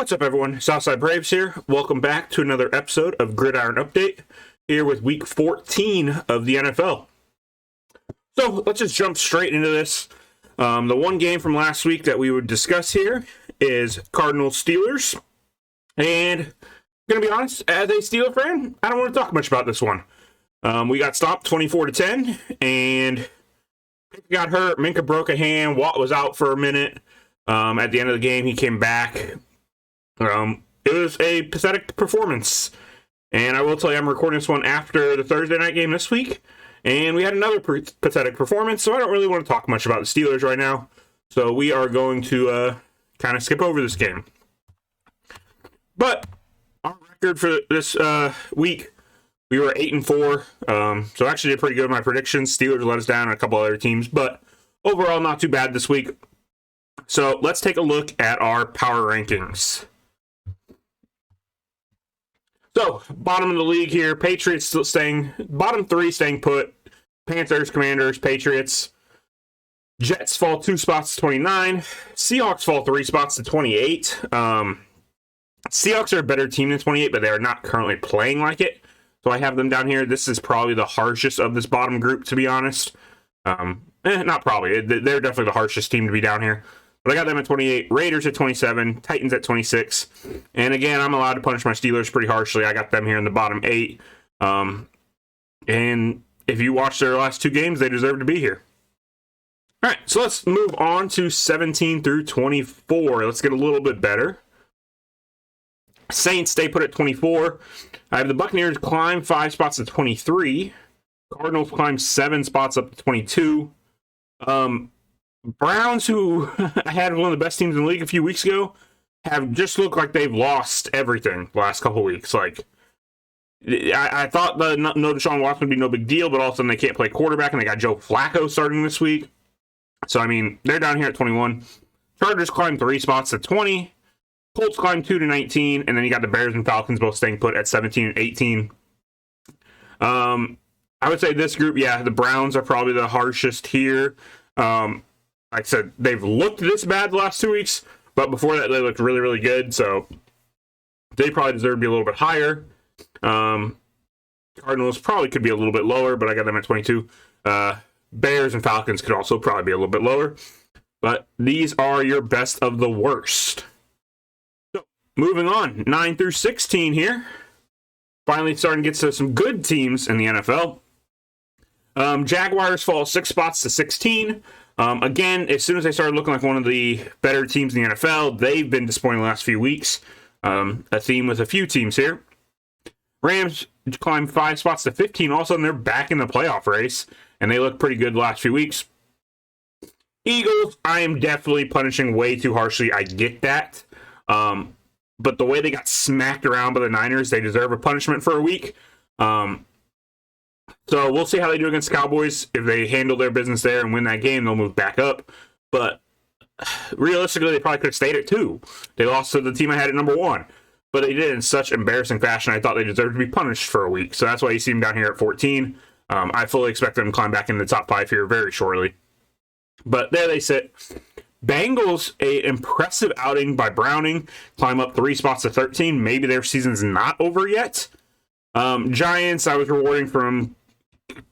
What's up, everyone? Southside Braves here. Welcome back to another episode of Gridiron Update, here with Week 14 of the NFL. So, let's just jump straight into this. The one game from last week that we would discuss here is Cardinals-Steelers. And, I'm going to be honest, as a Steeler fan, I don't want to talk much about this one. We got stopped 24-10, and Minka got hurt. Minka broke a hand. Watt was out for a minute. At the end of the game, he came back. It was a pathetic performance. And I will tell you, I'm recording this one after the Thursday night game this week. And we had another pathetic performance, so I don't really want to talk much about the Steelers right now. So we are going to kind of skip over this game. But our record for this week, we were 8-4. So actually did pretty good with my predictions. Steelers let us down and a couple other teams. But overall, not too bad this week. So let's take a look at our power rankings. So, bottom of the league here, Patriots still staying, bottom three staying put, Panthers, Commanders, Patriots. Jets fall 2 spots to 29. Seahawks fall 3 spots to 28. Seahawks are a better team than 28, but they are not currently playing like it. So I have them down here. This is probably the harshest of this bottom group, to be honest. Not probably. They're definitely the harshest team to be down here. But I got them at 28, Raiders at 27, Titans at 26. And again, I'm allowed to punish my Steelers pretty harshly. I got them here in the bottom 8. And if you watch their last 2 games, they deserve to be here. All right, so let's move on to 17 through 24. Let's get a little bit better. Saints stay put at 24. I have the Buccaneers climb 5 spots to 23. Cardinals climb 7 spots up to 22. Browns, who I had one of the best teams in the league a few weeks ago, have just looked like they've lost everything the last couple weeks. Like, I thought no Deshaun Watson would be no big deal, but all of a sudden they can't play quarterback, and they got Joe Flacco starting this week. So, I mean, they're down here at 21. Chargers climb 3 spots to 20. Colts climb 2 to 19, and then you got the Bears and Falcons both staying put at 17 and 18. I would say this group, yeah, the Browns are probably the harshest here. Like I said, they've looked this bad the last 2 weeks, but before that, they looked really, really good. So they probably deserve to be a little bit higher. Cardinals probably could be a little bit lower, but I got them at 22. Bears and Falcons could also probably be a little bit lower. But these are your best of the worst. So moving on, 9 through 16 here. Finally starting to get to some good teams in the NFL. Jaguars fall 6 spots to 16. Again, as soon as they started looking like one of the better teams in the NFL, they've been disappointing the last few weeks. A theme with a few teams here. Rams climb 5 spots to 15. All of a sudden, they're back in the playoff race, and they look pretty good the last few weeks. Eagles, I am definitely punishing way too harshly. I get that. But the way they got smacked around by the Niners, they deserve a punishment for a week. So we'll see how they do against the Cowboys. If they handle their business there and win that game, they'll move back up. But realistically, they probably could have stayed at 2. They lost to the team I had at number 1. But they did it in such embarrassing fashion, I thought they deserved to be punished for a week. So that's why you see them down here at 14. I fully expect them to climb back into the top 5 here very shortly. But there they sit. Bengals, an impressive outing by Browning, climb up 3 spots to 13. Maybe their season's not over yet. Giants, I was rewarding from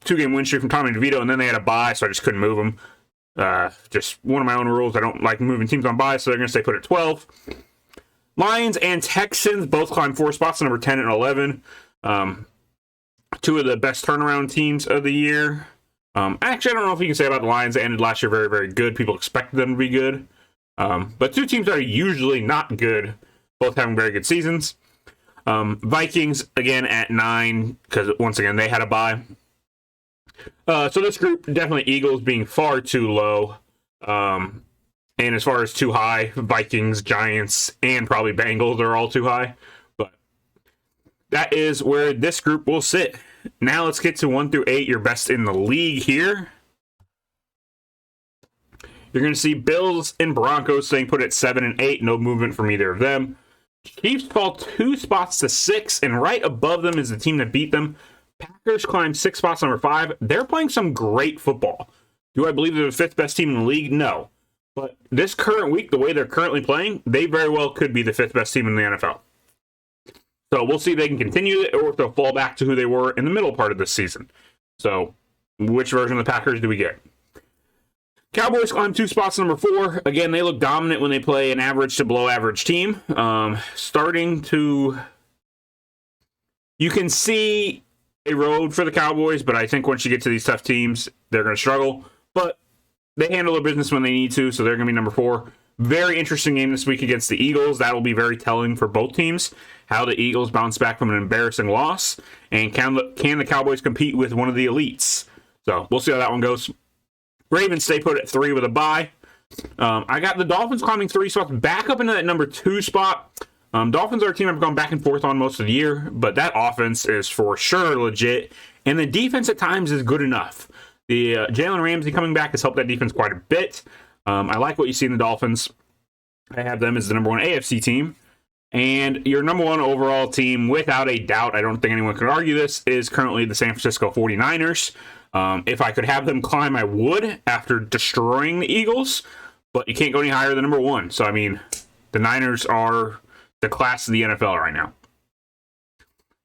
2-game win streak from Tommy DeVito, and then they had a bye, so I just couldn't move them. Just one of my own rules. I don't like moving teams on bye, so they're going to stay put at 12. Lions and Texans both climb 4 spots to number 10 and 11. 2 of the best turnaround teams of the year. Actually, I don't know if you can say about the Lions. They ended last year very, very good. People expected them to be good. But 2 teams that are usually not good, both having very good seasons. Vikings, again, at 9, because once again, they had a bye. So this group, definitely Eagles being far too low. And as far as too high, Vikings, Giants, and probably Bengals are all too high. But that is where this group will sit. Now let's get to 1 through 8, your best in the league here. You're going to see Bills and Broncos staying put at 7 and 8. No movement from either of them. Chiefs fall 2 spots to 6, and right above them is the team that beat them. Packers climb 6 spots to number 5. They're playing some great football. Do I believe they're the 5th best team in the league? No. But this current week, the way they're currently playing, they very well could be the 5th best team in the NFL. So we'll see if they can continue it or if they'll fall back to who they were in the middle part of this season. So which version of the Packers do we get? Cowboys climb 2 spots, number 4. Again, they look dominant when they play an average to below average team. You can see a road for the Cowboys, but I think once you get to these tough teams, they're going to struggle. But they handle their business when they need to, so they're going to be number 4. Very interesting game this week against the Eagles. That will be very telling for both teams, how the Eagles bounce back from an embarrassing loss, and can the Cowboys compete with one of the elites? So we'll see how that one goes. Ravens stay put at 3 with a bye. I got the Dolphins climbing 3 spots back up into that number 2 spot. Dolphins are a team I've gone back and forth on most of the year, but that offense is for sure legit, and the defense at times is good enough. The Jalen Ramsey coming back has helped that defense quite a bit. I like what you see in the Dolphins. I have them as the number 1 AFC team. And your number 1 overall team, without a doubt, I don't think anyone could argue this, is currently the San Francisco 49ers. If I could have them climb, I would after destroying the Eagles. But you can't go any higher than number 1. So, I mean, the Niners are the class of the NFL right now.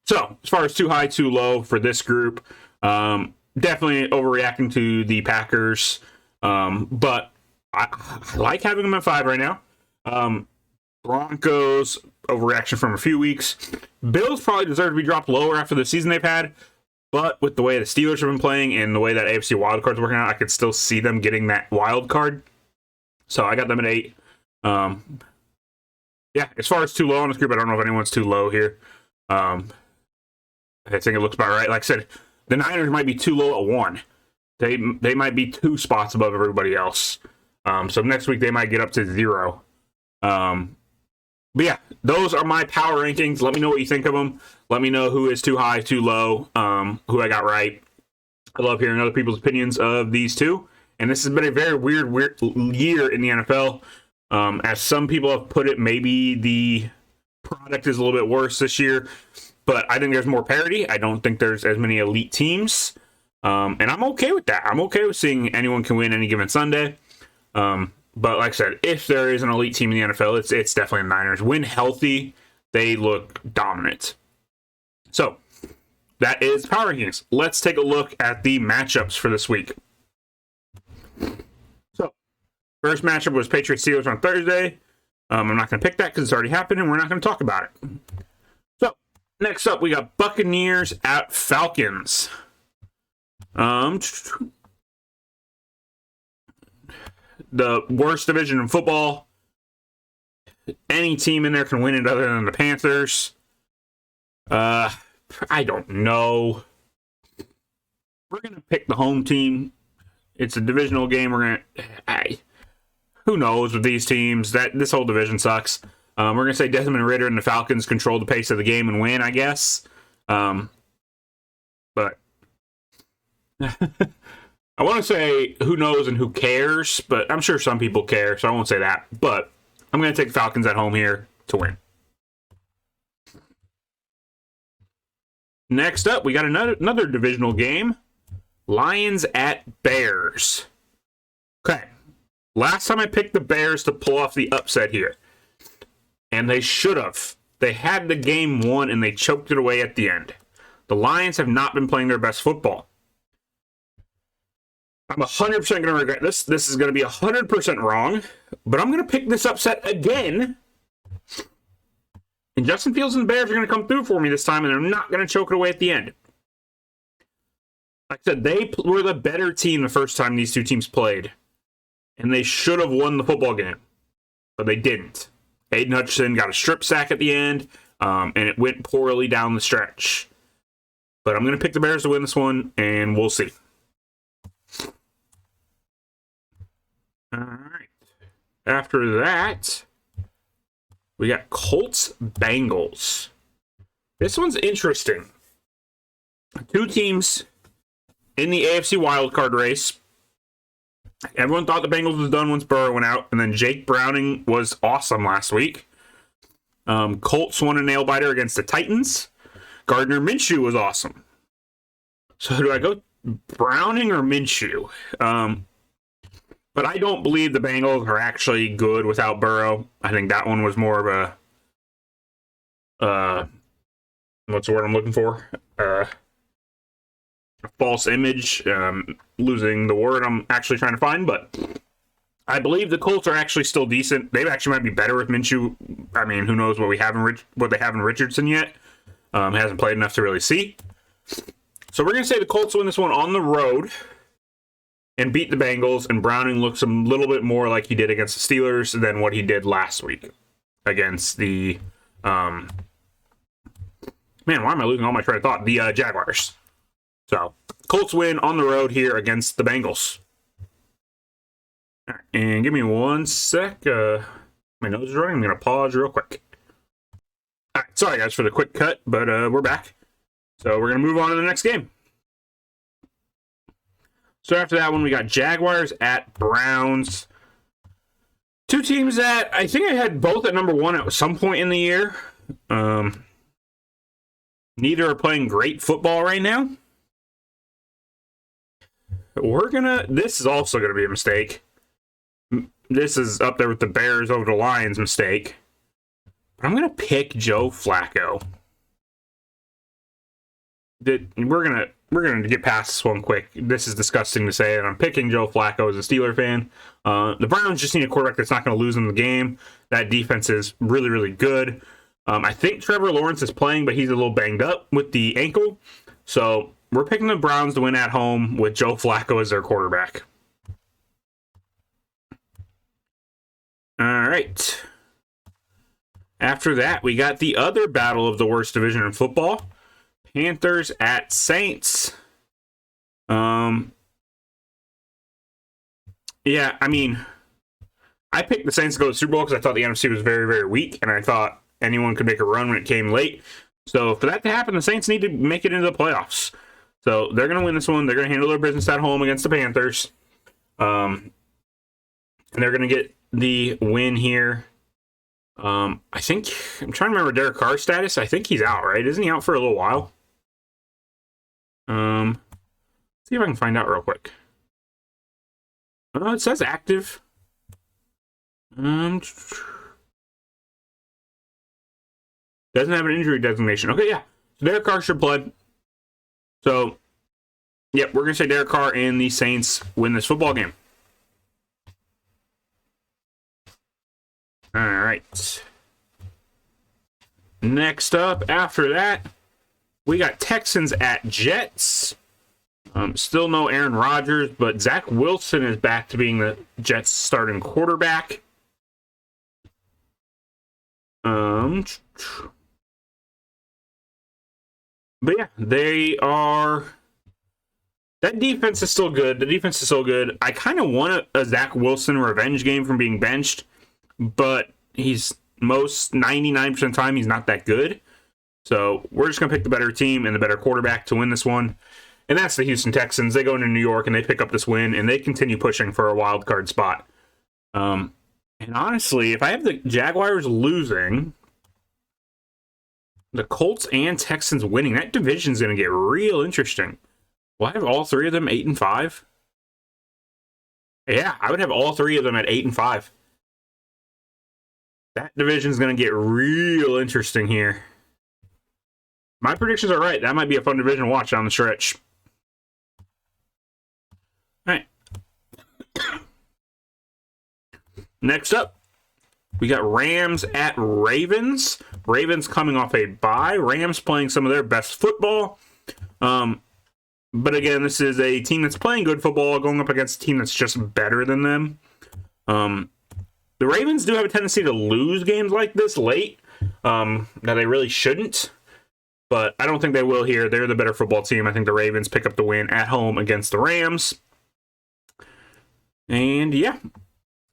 So, as far as too high, too low for this group, definitely overreacting to the Packers. But I like having them at 5 right now. Broncos, overreaction from a few weeks. Bills probably deserve to be dropped lower after the season they've had. But with the way the Steelers have been playing and the way that AFC wildcard's working out, I could still see them getting that wild card. So I got them at 8. Yeah, as far as too low on this group, I don't know if anyone's too low here. I think it looks about right. Like I said, the Niners might be too low at 1. They might be 2 spots above everybody else. So next week they might get up to 0. But yeah, those are my power rankings. Let me know what you think of them. Let me know who is too high, too low, who I got right. I love hearing other people's opinions of these two. And this has been a very weird year in the NFL. As some people have put it, maybe the product is a little bit worse this year. But I think there's more parity. I don't think there's as many elite teams. And I'm okay with that. I'm okay with seeing anyone can win any given Sunday. But like I said, if there is an elite team in the NFL, it's definitely the Niners. When healthy, they look dominant. So, that is Power Rankings. Let's take a look at the matchups for this week. So, first matchup was Patriots-Steelers on Thursday. I'm not going to pick that because it's already happened, and we're not going to talk about it. So, next up, we got Buccaneers at Falcons. The worst division in football. Any team in there can win it other than the Panthers. I don't know. We're going to pick the home team. It's a divisional game. Who knows with these teams? This whole division sucks. We're going to say Desmond Ridder and the Falcons control the pace of the game and win, I guess. But I want to say who knows and who cares, but I'm sure some people care, so I won't say that. But I'm going to take the Falcons at home here to win. Next up, we got another divisional game. Lions at Bears. Okay. Last time I picked the Bears to pull off the upset here. And they should have. They had the game won and they choked it away at the end. The Lions have not been playing their best football. I'm 100% going to regret this. This is going to be 100% wrong. But I'm going to pick this upset again. And Justin Fields and the Bears are going to come through for me this time, and they're not going to choke it away at the end. Like I said, they were the better team the first time these two teams played. And they should have won the football game. But they didn't. Aiden Hutchinson got a strip sack at the end, and it went poorly down the stretch. But I'm going to pick the Bears to win this one, and we'll see. All right. After that, we got Colts-Bengals. This one's interesting. Two teams in the AFC wildcard race. Everyone thought the Bengals was done once Burrow went out, and then Jake Browning was awesome last week. Colts won a nail-biter against the Titans. Gardner Minshew was awesome. So do I go Browning or Minshew? But I don't believe the Bengals are actually good without Burrow. I think that one was more of a what's the word I'm looking for? A false image. Losing the word I'm actually trying to find, but I believe the Colts are actually still decent. They actually might be better with Minshew. I mean, who knows what they have in Richardson yet? Hasn't played enough to really see. So we're going to say the Colts win this one on the road and beat the Bengals, and Browning looks a little bit more like he did against the Steelers than what he did last week against the man, why am I losing all my train of thought? The Jaguars. So Colts win on the road here against the Bengals. All right, and give me 1 sec. My nose is running. I'm going to pause real quick. All right, sorry guys for the quick cut, but we're back. So we're going to move on to the next game. So after that one, we got Jaguars at Browns. Two teams that I think I had both at number 1 at some point in the year. Neither are playing great football right now. This is also going to be a mistake. This is up there with the Bears over the Lions mistake. But I'm going to pick Joe Flacco. We're gonna get past this one quick. This is disgusting to say, and I'm picking Joe Flacco as a Steeler fan. The Browns just need a quarterback that's not going to lose them the game. That defense is really, really good. I think Trevor Lawrence is playing, but he's a little banged up with the ankle. So we're picking the Browns to win at home with Joe Flacco as their quarterback. All right. After that, we got the other battle of the worst division in football. Panthers at Saints. Yeah, I mean, I picked the Saints to go to the Super Bowl because I thought the NFC was very, very weak, and I thought anyone could make a run when it came late. So for that to happen, the Saints need to make it into the playoffs. So they're going to win this one. They're going to handle their business at home against the Panthers. And they're going to get the win here. I'm trying to remember Derek Carr's status. I think he's out, right? Isn't he out for a little while? See if I can find out real quick. It says active. Doesn't have an injury designation. Okay, yeah. So Derek Carr should play. So, yep, we're going to say Derek Carr and the Saints win this football game. All right. Next up, after that, we got Texans at Jets. Still no Aaron Rodgers, but Zach Wilson is back to being the Jets' starting quarterback. But yeah, they are. That defense is still good. The defense is still good. I kind of want a Zach Wilson revenge game from being benched, but he's 99% of the time he's not that good. So we're just going to pick the better team and the better quarterback to win this one. And that's the Houston Texans. They go into New York and they pick up this win, and they continue pushing for a wild card spot. And honestly, if I have the Jaguars losing, the Colts and Texans winning, that division's going to get real interesting. Will I have all three of them 8-5? Yeah, I would have all three of them at 8-5. That division's going to get real interesting here. My predictions are right. That might be a fun division to watch down the stretch. All right. Next up, we got Rams at Ravens. Ravens coming off a bye. Rams playing some of their best football. But again, this is a team that's playing good football going up against a team that's just better than them. The Ravens do have a tendency to lose games like this late. That they really shouldn't. But I don't think they will here. They're the better football team. I think the Ravens pick up the win at home against the Rams. And yeah,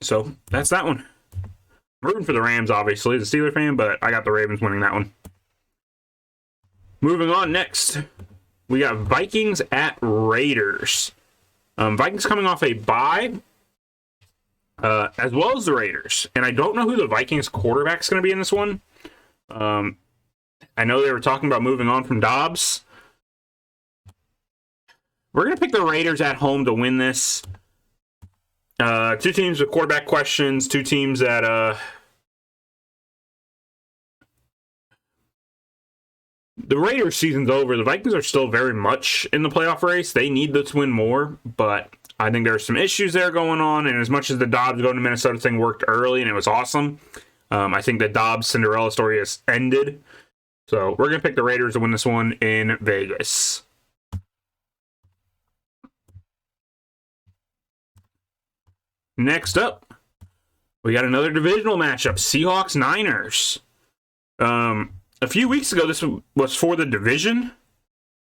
so that's that one. I'm rooting for the Rams, obviously, as a Steeler fan, but I got the Ravens winning that one. Moving on next, we got Vikings at Raiders. Vikings coming off a bye, as well as the Raiders. And I don't know who the Vikings quarterback's going to be in this one. I know they were talking about moving on from Dobbs. We're going to pick the Raiders at home to win this. Two teams with quarterback questions, two teams that the Raiders season's over. The Vikings are still very much in the playoff race. They need this win more, but I think there are some issues there going on. And as much as the Dobbs going to Minnesota thing worked early and it was awesome, I think the Dobbs Cinderella story has ended. So we're going to pick the Raiders to win this one in Vegas. Next up, we got another divisional matchup, Seahawks-Niners. A few weeks ago, this was for the division,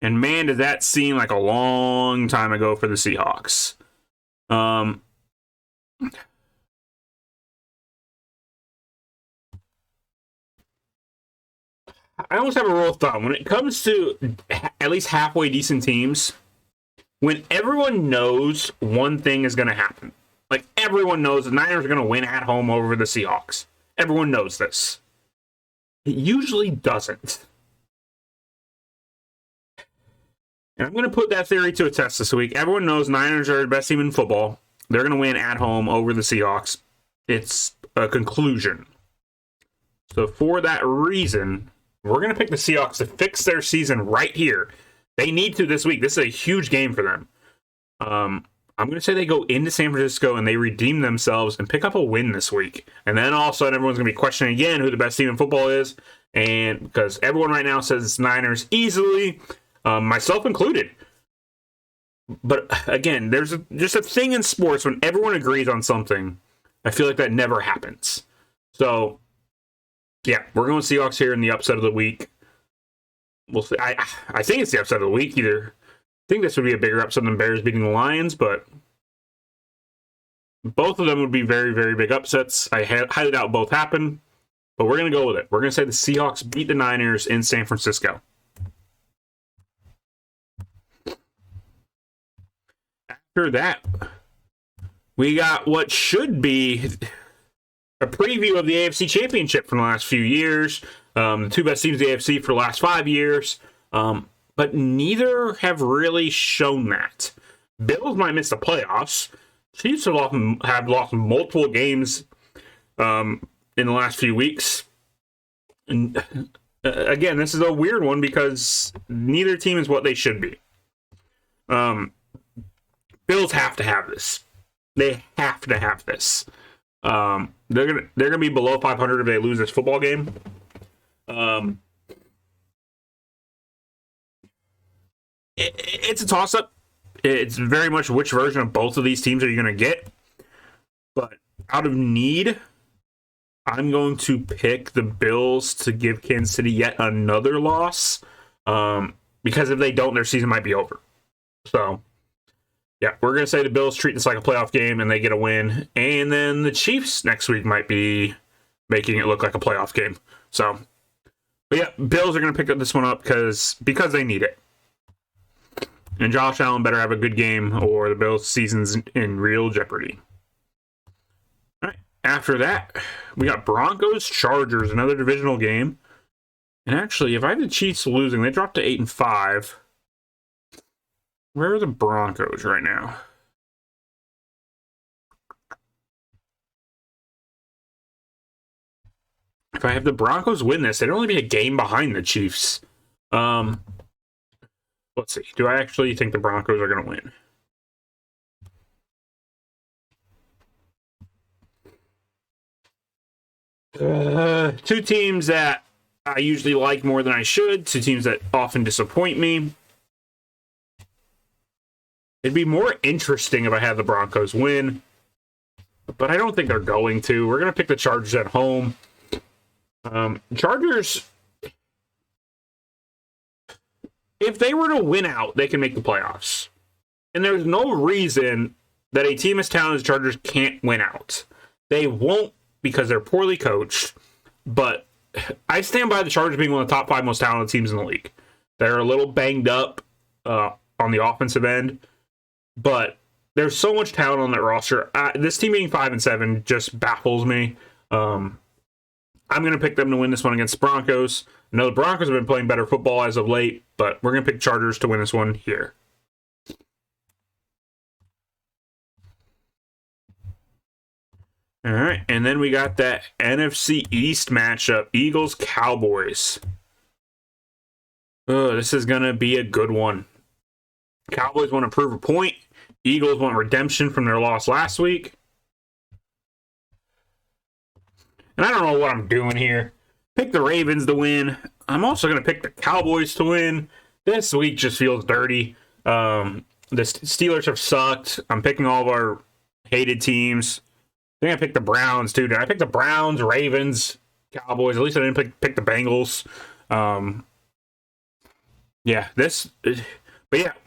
and man, did that seem like a long time ago for the Seahawks. I almost have a rule of thumb. When it comes to at least halfway decent teams, when everyone knows one thing is going to happen, like everyone knows the Niners are going to win at home over the Seahawks. Everyone knows this. It usually doesn't. And I'm going to put that theory to a test this week. Everyone knows Niners are the best team in football. They're going to win at home over the Seahawks. It's a conclusion. So for that reason, we're going to pick the Seahawks to fix their season right here. They need to this week. This is a huge game for them. I'm going to say they go into San Francisco and they redeem themselves and pick up a win this week. And then all of a sudden, everyone's going to be questioning again who the best team in football is. And because everyone right now says it's Niners easily, myself included. But again, there's just a thing in sports when everyone agrees on something. I feel like that never happens. So, yeah, we're going Seahawks here in the upset of the week. We'll see. I think it's the upset of the week either. I think this would be a bigger upset than Bears beating the Lions, but both of them would be very, very big upsets. I highly doubt both happen, but we're going to go with it. We're going to say the Seahawks beat the Niners in San Francisco. After that, we got what should be a preview of the AFC Championship from the last few years. The two best teams in the AFC for the last 5 years. But neither have really shown that. Bills might miss the playoffs. Chiefs have lost multiple games in the last few weeks. And again, this is a weird one because neither team is what they should be. Bills have to have this. They have to have this. They're gonna be below 500 if they lose this football game. It's a toss-up. It's very much which version of both of these teams are you going to get. But out of need, I'm going to pick the Bills to give Kansas City yet another loss. Because if they don't, their season might be over. So, yeah, we're going to say the Bills treat this like a playoff game and they get a win. And then the Chiefs next week might be making it look like a playoff game. So, but yeah, Bills are going to pick up this one up because they need it. And Josh Allen better have a good game or the Bills' season's in real jeopardy. All right. After that, we got Broncos-Chargers, another divisional game. And actually, if I had the Chiefs losing, they dropped to 8-5. Where are the Broncos right now? If I have the Broncos win this, they'd only be a game behind the Chiefs. Let's see. Do I actually think the Broncos are going to win? Two teams that I usually like more than I should. Two teams that often disappoint me. It'd be more interesting if I had the Broncos win. But I don't think they're going to. We're going to pick the Chargers at home. Chargers, if they were to win out, they can make the playoffs. And there's no reason that a team as talented as Chargers can't win out. They won't because they're poorly coached. But I stand by the Chargers being one of the top 5 most talented teams in the league. They're a little banged up on the offensive end. But there's so much talent on that roster. This team being 5-7 just baffles me. I'm going to pick them to win this one against Broncos. I know the Broncos have been playing better football as of late, but we're going to pick Chargers to win this one here. All right, and then we got that NFC East matchup, Eagles-Cowboys. Oh, this is going to be a good one. Cowboys want to prove a point. Eagles want redemption from their loss last week. And I don't know what I'm doing here. Pick the Ravens to win. I'm also going to pick the Cowboys to win. This week just feels dirty. The Steelers have sucked. I'm picking all of our hated teams. I think I picked the Browns, too. Did I pick the Browns, Ravens, Cowboys? At least I didn't pick the Bengals. But yeah,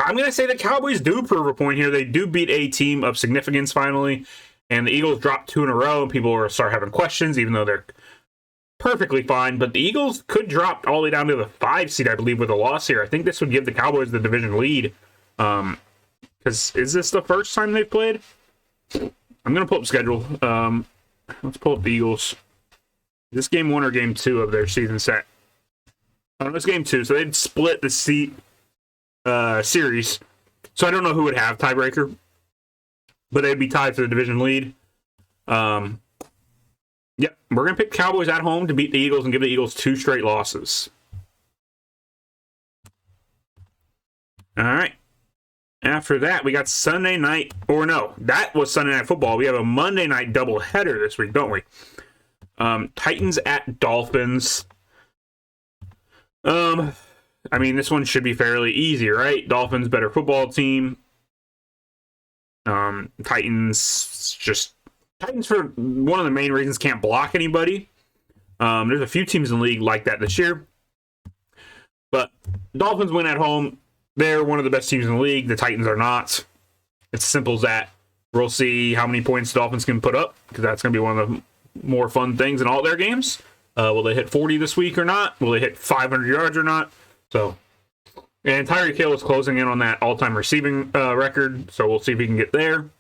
I'm going to say the Cowboys do prove a point here. They do beat a team of significance finally. And the Eagles dropped 2 in a row, and people will start having questions, even though they're perfectly fine. But the Eagles could drop all the way down to the 5 seed, I believe, with a loss here. I think this would give the Cowboys the division lead. Because is this the first time they've played? I'm going to pull up the schedule. Let's pull up the Eagles. Is this game 1 or game 2 of their season set? Oh, it's game 2, so they'd split the series. So I don't know who would have tiebreaker, but they'd be tied for the division lead. We're going to pick Cowboys at home to beat the Eagles and give the Eagles 2 straight losses. All right. After that, we got Sunday night, or no, that was Sunday Night Football. We have a Monday night doubleheader this week, don't we? Titans at Dolphins. I mean, this one should be fairly easy, right? Dolphins, better football team. Titans, for one of the main reasons, can't block anybody. There's a few teams in the league like that this year. But Dolphins win at home. They're one of the best teams in the league. The Titans are not. It's as simple as that. We'll see how many points the Dolphins can put up, because that's going to be one of the more fun things in all their games. Will they hit 40 this week or not? Will they hit 500 yards or not? So, and Tyreek Hill is closing in on that all-time receiving record, so we'll see if he can get there.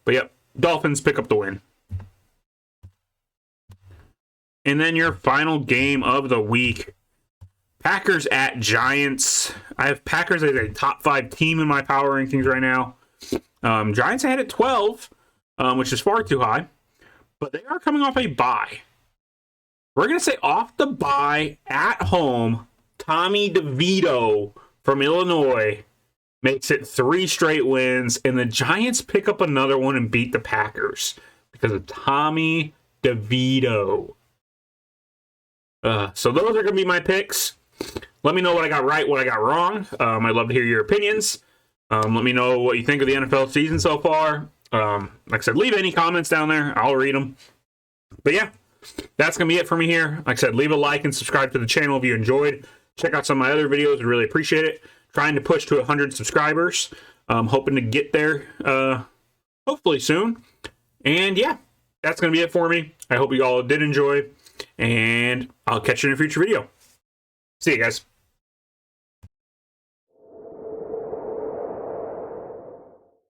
But yep, Dolphins pick up the win. And then your final game of the week, Packers at Giants. I have Packers as a top 5 team in my power rankings right now. Giants ahead at 12, which is far too high, but they are coming off a bye. We're going to say off the bye at home, Tommy DeVito from Illinois makes it 3 straight wins, and the Giants pick up another one and beat the Packers because of Tommy DeVito. So those are going to be my picks. Let me know what I got right, what I got wrong. I'd love to hear your opinions. Let me know what you think of the NFL season so far. Like I said, leave any comments down there. I'll read them. But yeah, that's going to be it for me here. Like I said, leave a like and subscribe to the channel if you enjoyed. Check out some of my other videos. I'd really appreciate it. Trying to push to 100 subscribers. Hoping to get there hopefully soon. And yeah, that's going to be it for me. I hope you all did enjoy. And I'll catch you in a future video. See you guys.